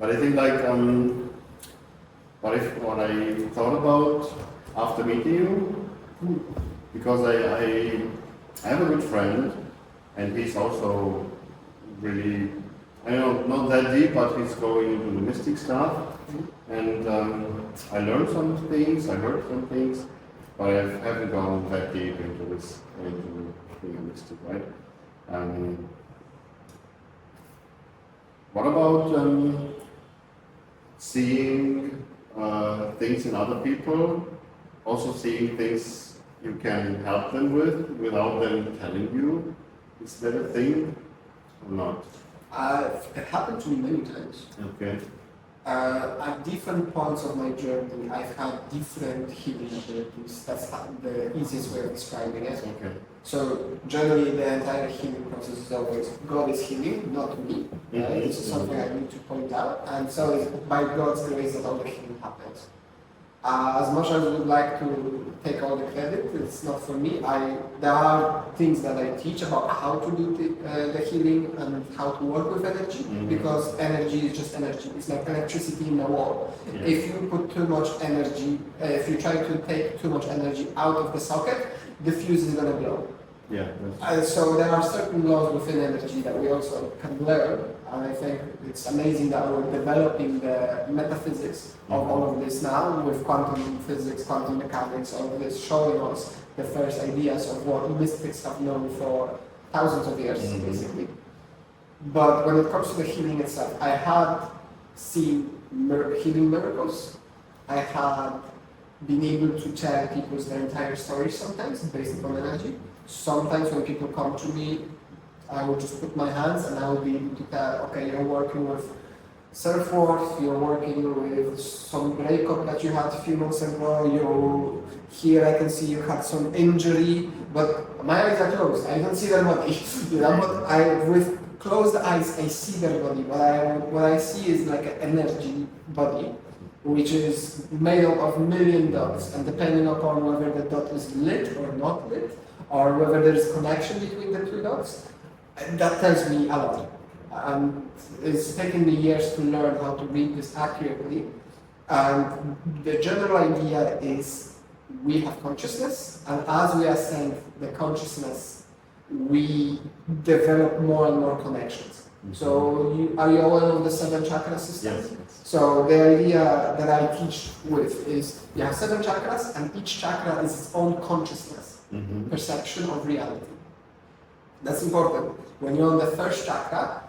But I think like what I thought about after meeting you, because I have a good friend, and he's also really, I don't know, not that deep, but he's going into the mystic stuff, and I learned some things, I heard some things, but I haven't gone that deep into this, into being a mystic, right? What about seeing things in other people, also seeing things you can help them with without them telling you? Is that a thing or not? It happened to me many times. Okay. At different points of my journey, I've had different healing abilities. That's the easiest way of describing it. Okay. So generally, the entire healing process is always God is healing, not me. This is something I need to point out. And so it's by God's grace that all the healing happens. As much as I would like to take all the credit, it's not for me. There are things that I teach about how to do the healing and how to work with energy, because energy is just energy. It's like electricity in a wall. Yeah. If you put too much energy, if you try to take too much energy out of the socket, the fuse is going to blow. Yeah. So there are certain laws within energy that we also can learn, and I think it's amazing that we're developing the metaphysics of all of this now with quantum physics, quantum mechanics, all of this showing us the first ideas of what mystics have known for thousands of years, basically. But when it comes to the healing itself, I had seen healing miracles. I had been able to tell people their entire stories sometimes based upon energy. Sometimes when people come to me, I will just put my hands and I will be able to tell, okay, you're working with self-worth, you're working with some breakup that you had a few months ago, here I can see you had some injury, but my eyes are closed, I don't see their body. But with closed eyes, I see their body. What I see is like an energy body, which is made up of million dots, and depending upon whether the dot is lit or not lit, or whether there is connection between the two dots, that tells me a lot. It's taken me years to learn how to read this accurately. And the general idea is we have consciousness, and as we ascend the consciousness, we develop more and more connections. So are you aware of the 7 chakra system? Yes. So the idea that I teach with is you have 7 chakras, and each chakra is its own consciousness, perception of reality. That's important. When you're on the first chakra,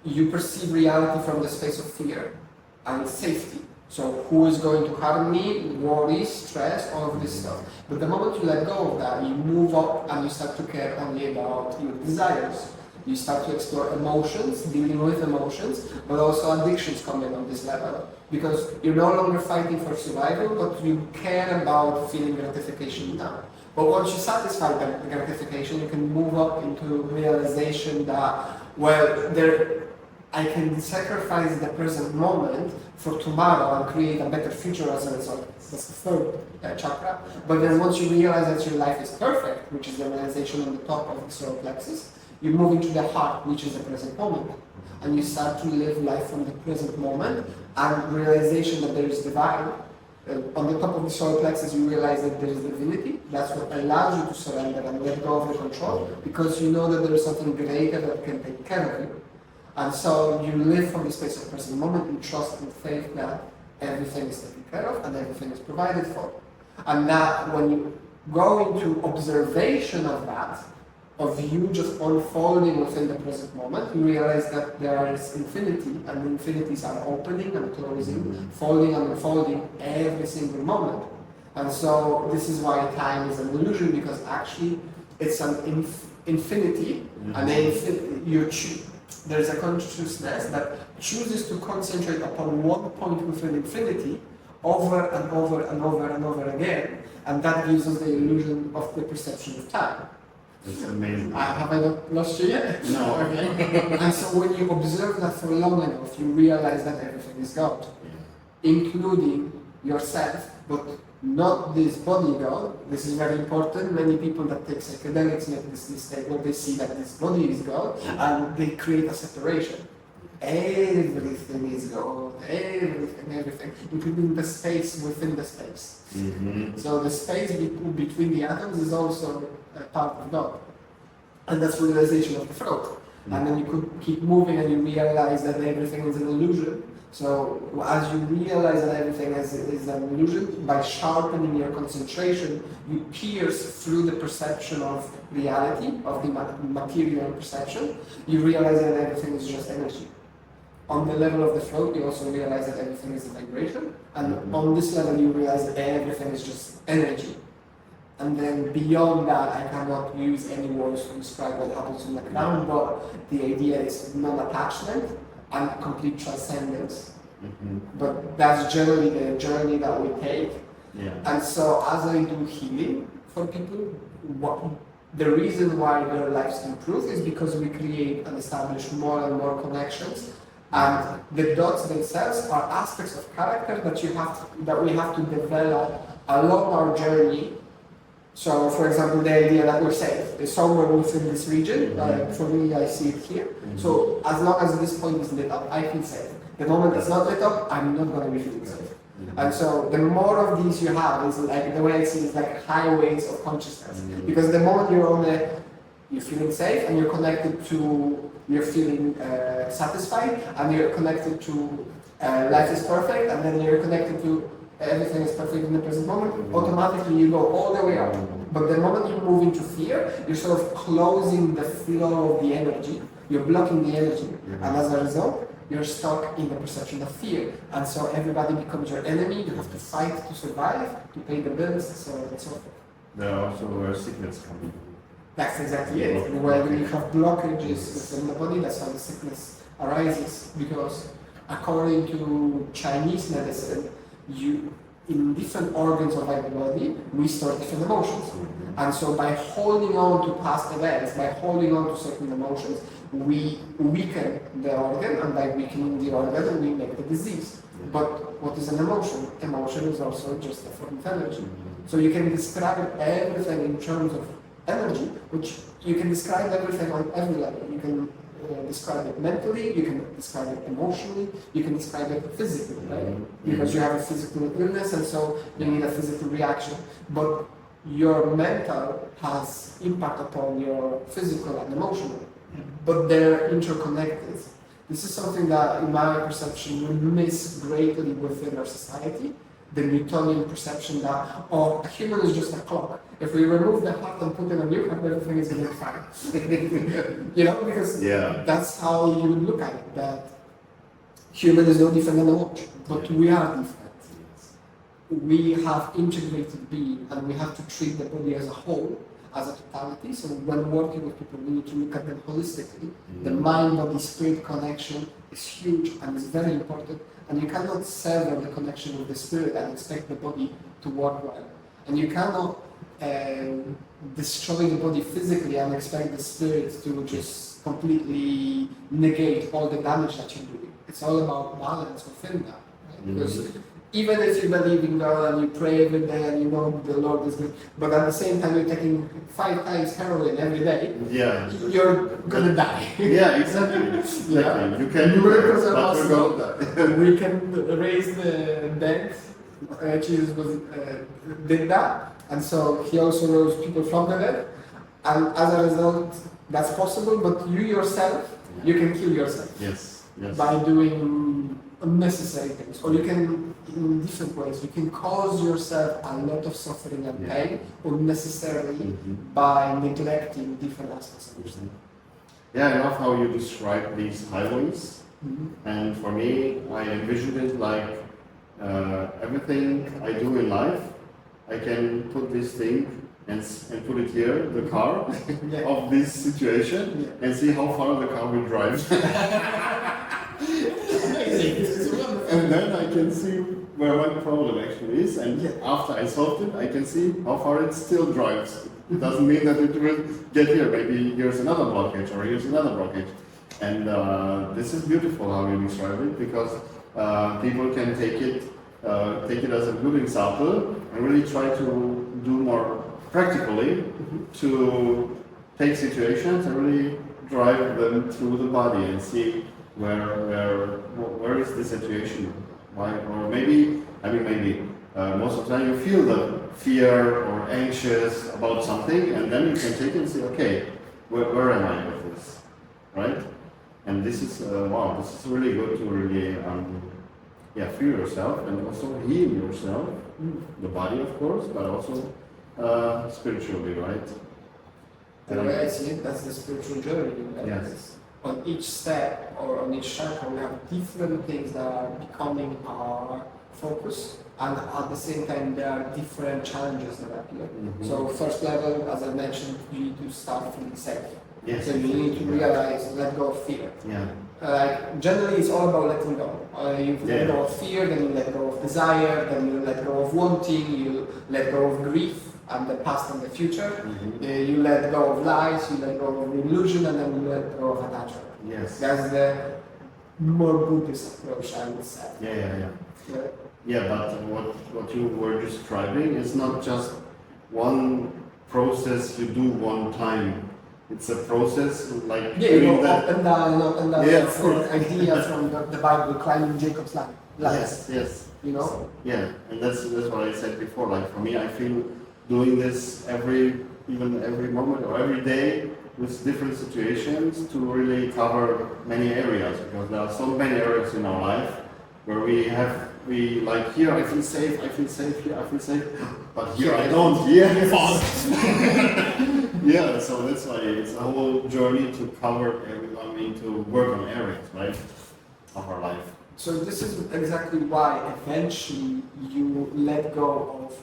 you perceive reality from the space of fear and safety. So who is going to harm me, worries, stress, all of this stuff. But the moment you let go of that, you move up and you start to care only about your desires. You start to explore emotions, dealing with emotions, but also addictions come in on this level. Because you're no longer fighting for survival, but you care about feeling gratification now. But once you satisfy that gratification, you can move up into realization that, well, I can sacrifice the present moment for tomorrow and create a better future as a result. That's the 3rd chakra. But then once you realize that your life is perfect, which is the realization on the top of the solar plexus, you move into the heart, which is the present moment. And you start to live life from the present moment and realization that there is divine. On the top of the solar plexus, you realize that there is divinity. That's what allows you to surrender and let go of the control, because you know that there is something greater that can take care of you. And so you live from the space of present moment in trust and faith that everything is taken care of and everything is provided for. And that when you go into observation of that, of you just unfolding within the present moment, you realize that there is infinity, and the infinities are opening and closing, folding and unfolding every single moment. And so this is why time is an illusion, because actually it's an infinity, and there's a consciousness that chooses to concentrate upon one point within infinity over and over and over and over again, and that gives us the illusion of the perception of time. It's amazing. Have I not lost you yet? No. Okay. And so when you observe that for long enough, you realize that everything is God, including yourself, but not this body God. This is very important. Many people that take psychedelics make this mistake where they see that this body is God and they create a separation. everything is God, everything, including the space within the space. So the space between the atoms is also a part of God. And that's realization of the throat. And then you could keep moving and you realize that everything is an illusion. So as you realize that everything is an illusion, by sharpening your concentration, you pierce through the perception of reality, of the material perception. You realize that everything is just energy. On the level of the throat, you also realize that everything is a vibration. And on this level, you realize that everything is just energy. And then beyond that, I cannot use any words to describe what happens in the crown, but the idea is non-attachment and complete transcendence. But that's generally the journey that we take. And so as I do healing for people, the reason why their lives improve is because we create and establish more and more connections. And the dots themselves are aspects of character that we have to develop along our journey. So, for example, the idea that we're safe is somewhere within this region. Like for me, I see it here. So, as long as this point is lit up, I feel safe. The moment it's not lit up, I'm not going to be feeling safe. And so, the more of these you have, is like the way I see it is like highways of consciousness. Because the moment you're feeling safe and you're connected to, you're feeling satisfied, and you're connected to life is perfect, and then you're connected to everything is perfect in the present moment, automatically you go all the way up. But the moment you move into fear, you're sort of closing the flow of the energy, you're blocking the energy, and as a result, you're stuck in the perception of fear. And so everybody becomes your enemy, you have to fight to survive, to pay the bills, so on and so forth. There are also where sickness comes in. That's exactly it. When you have blockages within the body, that's how the sickness arises. Because according to Chinese medicine, in different organs of our body, we store different emotions. And so by holding on to past events, by holding on to certain emotions, we weaken the organ, and by weakening the organ, we make the disease. But what is an emotion? Emotion is also just a form of energy. So you can describe everything in terms of energy, which you can describe everything on every level. You can describe it mentally, you can describe it emotionally, you can describe it physically, right? Because you have a physical illness, and so you need a physical reaction. But your mental has impact upon your physical and emotional, but they're interconnected. This is something that, in my perception, we miss greatly within our society. The Newtonian perception that, a human is just a clock. If we remove the heart and put in a new heart, everything is going to be fine. Because that's how you would look at it, that human is no different than a watch, but we are different. We have integrated being, and we have to treat the body as a whole, as a totality. So when working with people, we need to look at them holistically. The mind-body-spirit connection is huge and is very important. And you cannot sever the connection with the spirit and expect the body to work well. And you cannot destroy the body physically and expect the spirit to just completely negate all the damage that you're doing. It's all about balance within that. Right? Because even if you believe in God and you pray every day and you know the Lord is good, but at the same time you're taking 5 times heroin every day, you're gonna die. Exactly. You can do it, but you're gonna die. We can raise the dead. Jesus did that, and so he also rose people from the dead. And as a result, that's possible. But you yourself, you can kill yourself by doing unnecessary things, or you can, in different ways, you can cause yourself a lot of suffering and pain unnecessarily by neglecting different aspects of yourself. I love how you describe these highways, and for me, I envisioned it like everything I do in life, I can put this thing and put it here, the car of this situation, and see how far the car will drive. And then I can see where one problem actually is, and after I solved it, I can see how far it still drives. It doesn't mean that it will get here. Maybe here's another blockage, or here's another blockage. And this is beautiful how you describe it, because people can take it as a good example and really try to do more practically to take situations and really drive them through the body and see where is the situation? Why? Or maybe, most of the time you feel the fear or anxious about something, and then you can take it and say, okay, where am I with this, right? And this is this is really good to really free yourself and also heal yourself, the body of course, but also spiritually, right? The way I see it, that's the spiritual journey. Yes. On each step or on each chakra, we have different things that are becoming our focus, and at the same time, there are different challenges that appear. Mm-hmm. So, first level, as I mentioned, you need to start feeling safe. Yes. So, you need to realize, let go of fear. Yeah. Generally, it's all about letting go. You let go of fear, then you let go of desire, then you let go of wanting, you let go of grief and the past and the future. Mm-hmm. You let go of lies, you let go of illusion, and then you let go of attachment. Yes. That's the more Buddhist approach, I would say. Yeah, but what you were describing is not just one process you do one time. It's a process like you go up and down, up and down. Yeah, That's the idea from the Bible, climbing Jacob's ladder. Yes. You know? Yeah, and that's what I said before. Like for me, I feel doing this every moment or every day with different situations to really cover many areas, because there are so many areas in our life where we like here I feel safe, here I feel safe, but here I don't. Yeah, so that's why it's a whole journey to cover to work on areas, right, of our life. So this is exactly why eventually you let go of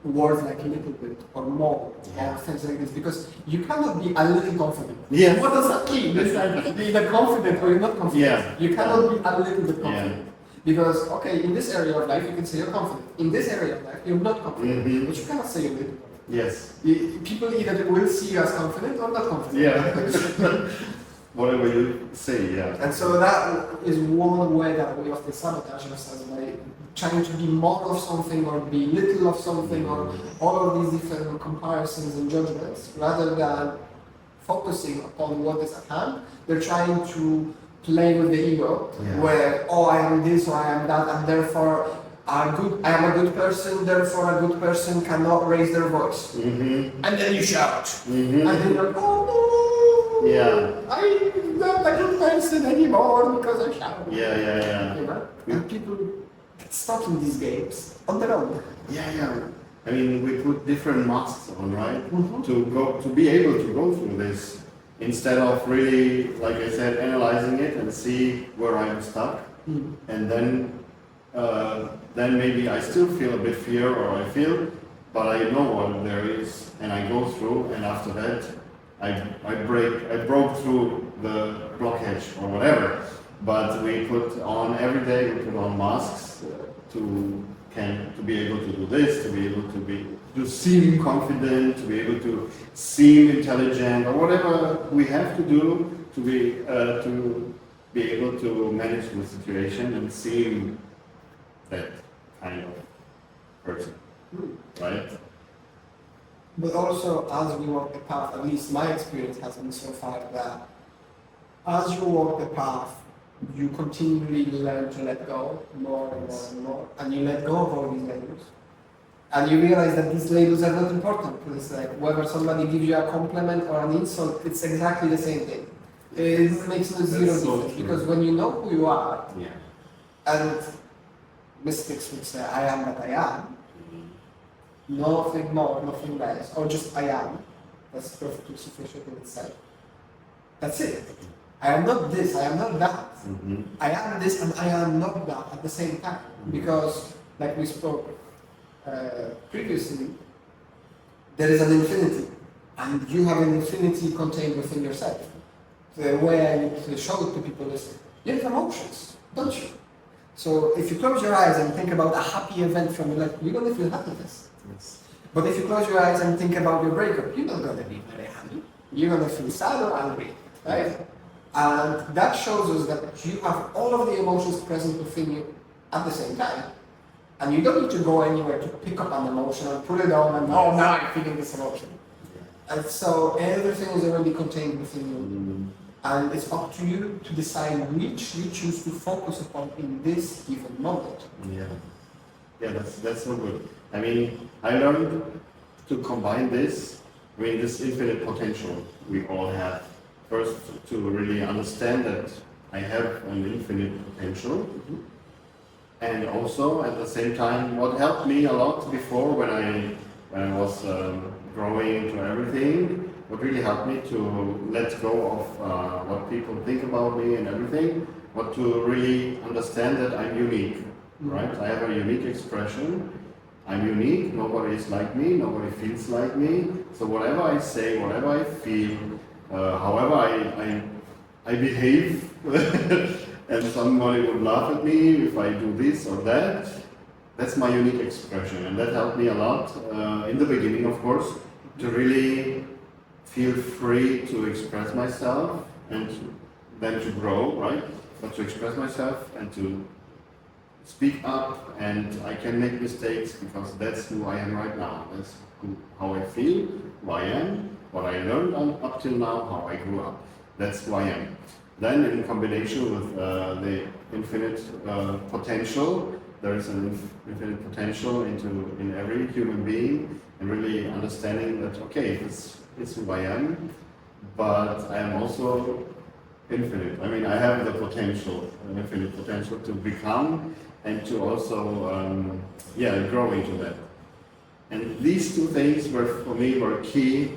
words like a little bit or more or things like this, because you cannot be a little confident. Yeah. What does that mean? It's like be either confident or you're not confident. Yeah. You cannot be a little bit confident. Because, okay, in this area of life you can say you're confident. In this area of life you're not confident. Mm-hmm. But you cannot say you're little. Yes. People either will see you as confident or not confident. Yeah. Whatever you say, yeah. And so that is one way that we often sabotage ourselves by trying to be more of something or be little of something, or all of these different comparisons and judgments, rather than focusing upon what is at hand. They're trying to play with the ego, where, oh, I am this or I am that, and therefore I am a good person, therefore a good person cannot raise their voice. Mm-hmm. And then you shout. Mm-hmm. And then you're like, oh no, I'm not a good person anymore because I shout. Yeah. You know? And people get stuck in these games on their own. Yeah. I mean, we put different masks on, right? Mm-hmm. To be able to go through this, instead of really, like I said, analyzing it and see where I am stuck, and then maybe I still feel a bit fear, or I feel, but I know what there is, and I go through, and after that, I broke through the blockage or whatever. But we put on every day, we put on masks to be able to do this, to be able to seem confident, to be able to seem intelligent, or whatever we have to do to be able to manage the situation and seem that kind of person, right? But also, as we walk the path, at least my experience has been so far that as you walk the path, you continually learn to let go more and more and more, and you let go of all these labels. And you realize that these labels are not important, because it's like whether somebody gives you a compliment or an insult, it's exactly the same thing. It makes no zero difference, because when you know who you are, and mystics would say, I am that I am, nothing more, nothing less, or just I am, that's perfectly sufficient in itself. That's it. I am not this, I am not that. Mm-hmm. I am this and I am not that at the same time. Because, like we spoke previously, there is an infinity, and you have an infinity contained within yourself. The way I need to show it to people is, you have emotions, don't you? So if you close your eyes and think about a happy event from your life, you're going to feel happiness. Yes. But if you close your eyes and think about your breakup, you're not going to be very happy. You're going to feel sad or angry, right? And that shows us that you have all of the emotions present within you at the same time. And you don't need to go anywhere to pick up an emotion and put it on and, oh, now I'm feeling this emotion. And so everything is already contained within you. And it's up to you to decide which you choose to focus upon in this given moment. Yeah. Yeah, that's so good. I mean, I learned to combine this, this infinite potential we all have. First, to really understand that I have an infinite potential. And also, at the same time, what helped me a lot before when I was growing into everything, what really helped me to let go of what people think about me and everything, but to really understand that I'm unique, right? I have a unique expression. I'm unique. Nobody is like me. Nobody feels like me. So whatever I say, whatever I feel, however I behave, and somebody would laugh at me if I do this or that. That's my unique expression, and that helped me a lot in the beginning, of course, to really feel free to express myself and then to grow, right? But to express myself and to speak up, and I can make mistakes because that's who I am right now. That's how I feel, who I am, what I learned up till now, how I grew up. That's who I am. Then, in combination with the infinite potential, there is an infinite potential in every human being, and really understanding that, okay, this is who I am, but I am also infinite. I mean, I have the potential, an infinite potential to become and to also, grow into that. And these two things were, for me, were key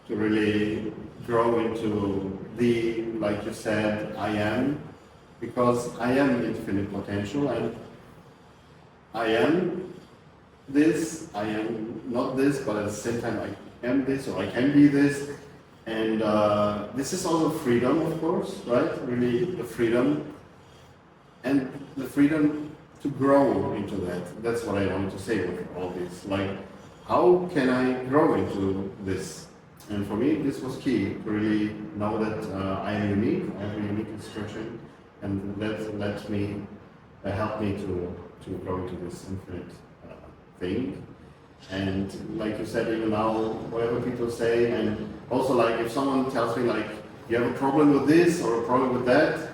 to really grow into the, like you said, I am, because I am infinite potential, and I am this, I am not this, but at the same time I am this, or I can be this. And this is also freedom, of course, right? Really the freedom, and the freedom to grow into that. That's what I wanted to say with all this. Like, how can I grow into this? And for me, this was key, to really know that I am unique, I have a unique expression, and that helped me to grow into this infinite thing. And like you said, even now, whatever people say, and also like if someone tells me like, you have a problem with this or a problem with that,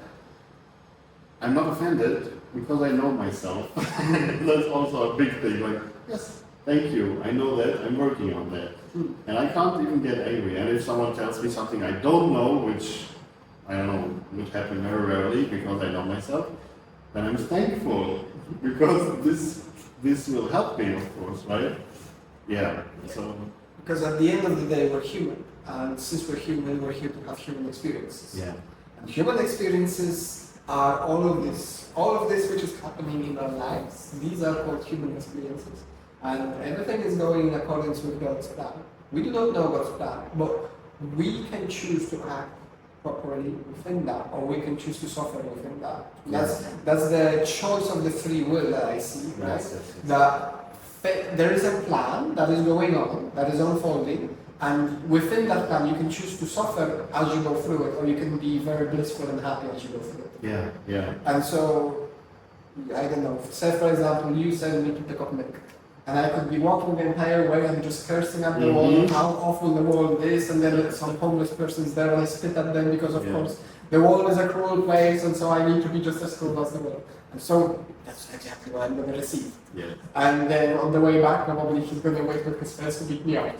I'm not offended because I know myself. That's also a big thing, like, yes, thank you, I know that, I'm working on that. And I can't even get angry. And if someone tells me something I don't know, which I don't know, would happen very rarely because I know myself, then I'm thankful because this will help me, of course, right? Yeah. So because at the end of the day, we're human, and since we're human, we're here to have human experiences. yeah, And human experiences are all of this which is happening in our lives. These are called human experiences, and everything is going in accordance with God's plan. We do not know God's plan, but we can choose to act properly within that, or we can choose to suffer within that. That's the choice of the free will that I see, right? Yes. That there is a plan that is going on, that is unfolding, and within that plan you can choose to suffer as you go through it, or you can be very blissful and happy as you go through it. Yeah. And so, I don't know, say for example, you send me to pick up milk, and I could be walking the entire way and just cursing at the world, how awful the world is, and then some homeless person's there and I spit at them because of course the world is a cruel place, and so I need to be just as cruel as the world. And so that's exactly what I'm going to receive. Yeah. And then on the way back, probably he's going to wait with his friends to beat me up.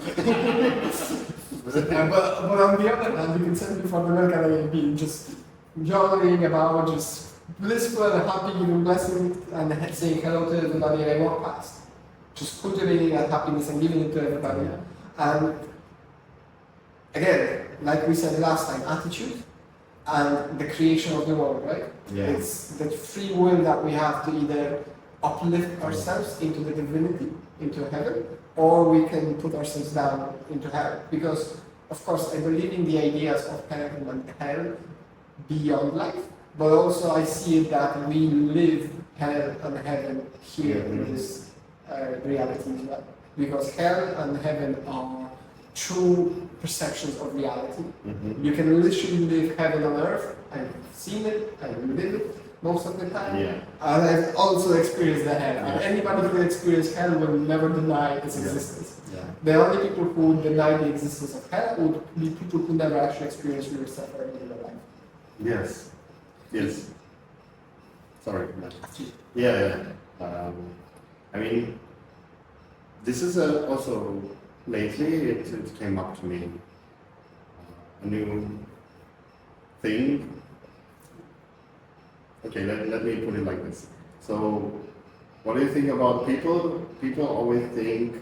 But on the other hand, you can send me for the milk and I'll be just journaling about, just blissful and happy, giving blessings and saying hello to everybody I walk past. Just cultivating that happiness and giving it to everybody. And again, like we said last time, attitude and the creation of the world, right? Yeah. It's the free will that we have to either uplift ourselves into the divinity, into heaven, or we can put ourselves down into hell. Because, of course, I believe in the ideas of heaven and hell beyond life, but also I see it that we live hell and heaven here in this reality as well. Because hell and heaven are true perceptions of reality. You can literally live heaven on earth. I've seen it, I live it, most of the time. Yeah. And I've also experienced the hell. And anybody who experienced hell will never deny its existence. Yeah. The only people who deny the existence of hell would be people who never actually experienced real suffering in their life. Yes. Yes. Sorry. Yeah. I mean, this is also lately it came up to me a new thing. Okay, let me put it like this. So, what do you think about people? People always think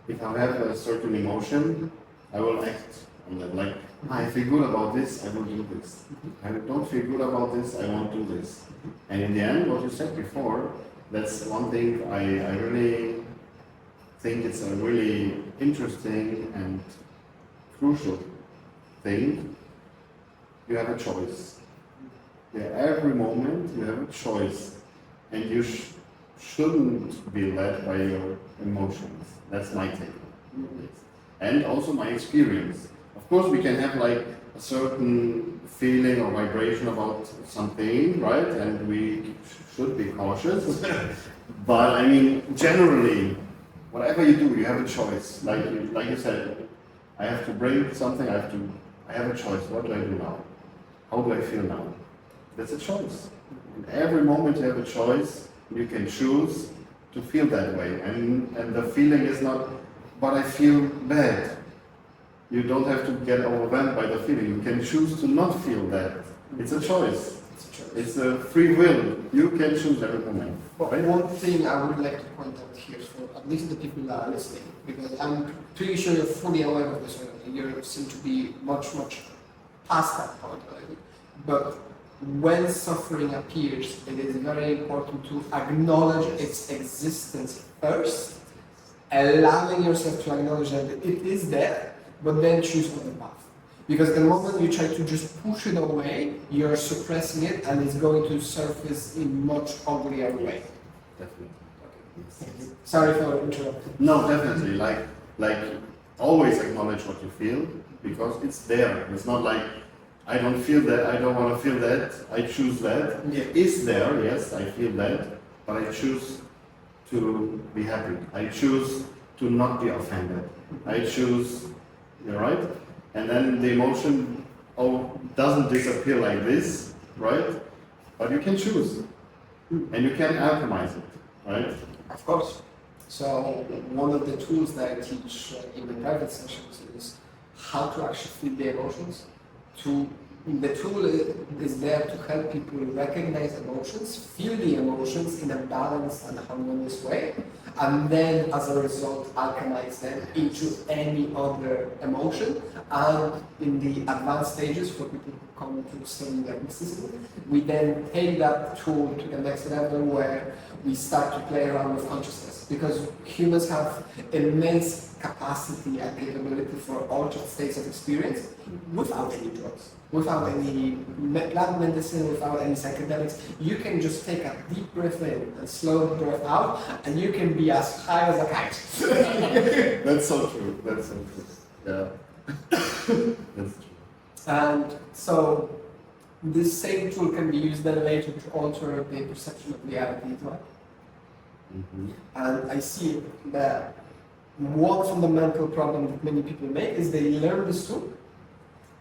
if I have a certain emotion, I will act on that. Like, I feel good about this, I will do this. I don't feel good about this, I won't do this. And in the end, what you said before, that's one thing I really think it's a really interesting and crucial thing. You have a choice. Yeah, every moment you have a choice, and you shouldn't be led by your emotions. That's my take on it. And also my experience. Of course, we can have like a certain feeling or vibration about something, right? And we should be cautious. But I mean, generally, whatever you do, you have a choice. Like you said, I have to bring something. I have a choice. What do I do now? How do I feel now? That's a choice. In every moment you have a choice. You can choose to feel that way. And the feeling is not, but I feel bad. You don't have to get overwhelmed by the feeling. You can choose to not feel that. It's a choice. It's a free will. You can choose every moment. But one thing I would like to point out here for at least the people that are listening, because I'm pretty sure you're fully aware of this already. You seem to be much past that point already. But when suffering appears, it is very important to acknowledge its existence first, allowing yourself to acknowledge that it is there, but then choose other path. Because the moment you try to just push it away, you're suppressing it and it's going to surface in much uglier way. Definitely. Okay. Sorry for interrupting. No, definitely. Like always acknowledge what you feel because it's there. It's not like I don't feel that, I don't want to feel that, I choose that. It is there, yes, I feel that, but I choose to be happy. I choose to not be offended. I choose, you're right? And then the emotion doesn't disappear like this, right? But you can choose. And you can alchemize it, right? Of course. So one of the tools that I teach in the private sessions is how to actually feel the emotions. The tool is there to help people recognize emotions, feel the emotions in a balanced and harmonious way, and then as a result alchemize them into any other emotion. And in the advanced stages, for people who come to study like mysticism, we then take that tool to the next level where we start to play around with consciousness, because humans have immense capacity and capability for altered states of experience without any drugs, without any plant medicine, without any psychedelics. You can just take a deep breath in and slow breath out, and you can be as high as a kite. That's so true. That's so true. Yeah. That's true. And so this same tool can be used then later to alter the perception of reality as well. Mm-hmm. And I see that one fundamental problem that many people make is they learn this tool,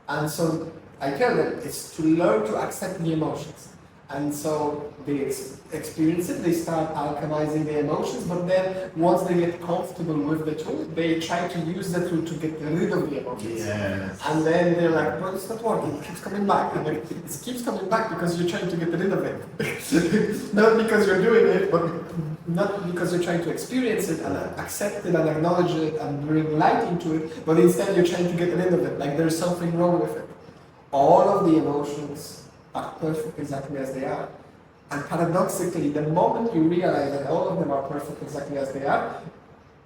and so I tell them it's to learn to accept the emotions. And so they experience it, they start alchemizing the emotions, but then once they get comfortable with the tool, they try to use the tool to get rid of the emotions. Yes. And then they're like, but it's not working, it keeps coming back. And like, it keeps coming back because you're trying to get rid of it. Not because you're doing it, but not because you're trying to experience it and accept it and acknowledge it and bring light into it, but instead you're trying to get rid of it, like there's something wrong with it. All of the emotions are perfect exactly as they are. And paradoxically, the moment you realize that all of them are perfect exactly as they are,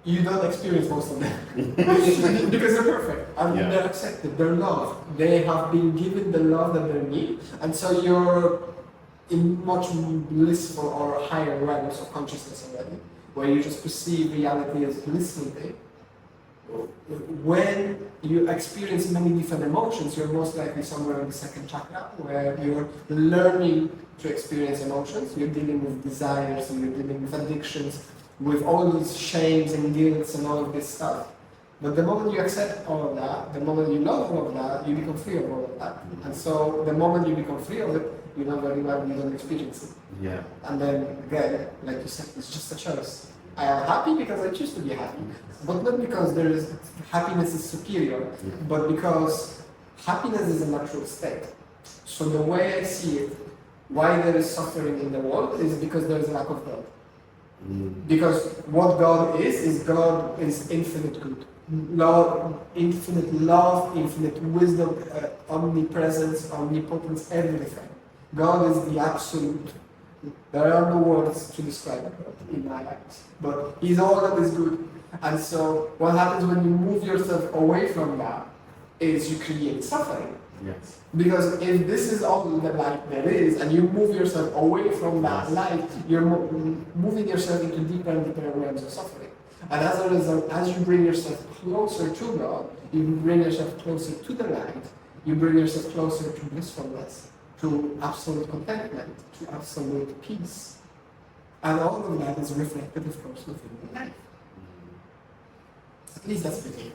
you don't experience most of them. Because they're perfect, and they're accepted, they're loved. They have been given the love that they need, and so you're in much blissful or higher levels of consciousness already, where you just perceive reality as blissful thing. when you experience many different emotions, you're most likely somewhere in the second chakra, where you're learning to experience emotions. You're dealing with desires, and you're dealing with addictions, with all these shames and guilts and all of this stuff. But the moment you accept all of that, the moment you love all of that, you become free of all of that. And so the moment you become free of it, you know very well you don't experience it. Yeah. And then again, like you said, it's just a choice. I am happy because I choose to be happy, but not because there is happiness is superior, but because happiness is a natural state. So the way I see it, why there is suffering in the world is because there is a lack of God. Because what God is God is infinite good. Love, infinite love, infinite wisdom, omnipresence, omnipotence, everything. God is the absolute. There are no words to describe God in my eyes, but He's all that is good. And so, what happens when you move yourself away from that is you create suffering. Yes. Because if this is all the light there is, and you move yourself away from that light, you're moving yourself into deeper and deeper realms of suffering. And as a result, as you bring yourself closer to God, you bring yourself closer to the light, you bring yourself closer to blissfulness, to absolute contentment, to absolute peace. And all of that is reflected, of course, within your life. At least that's the case.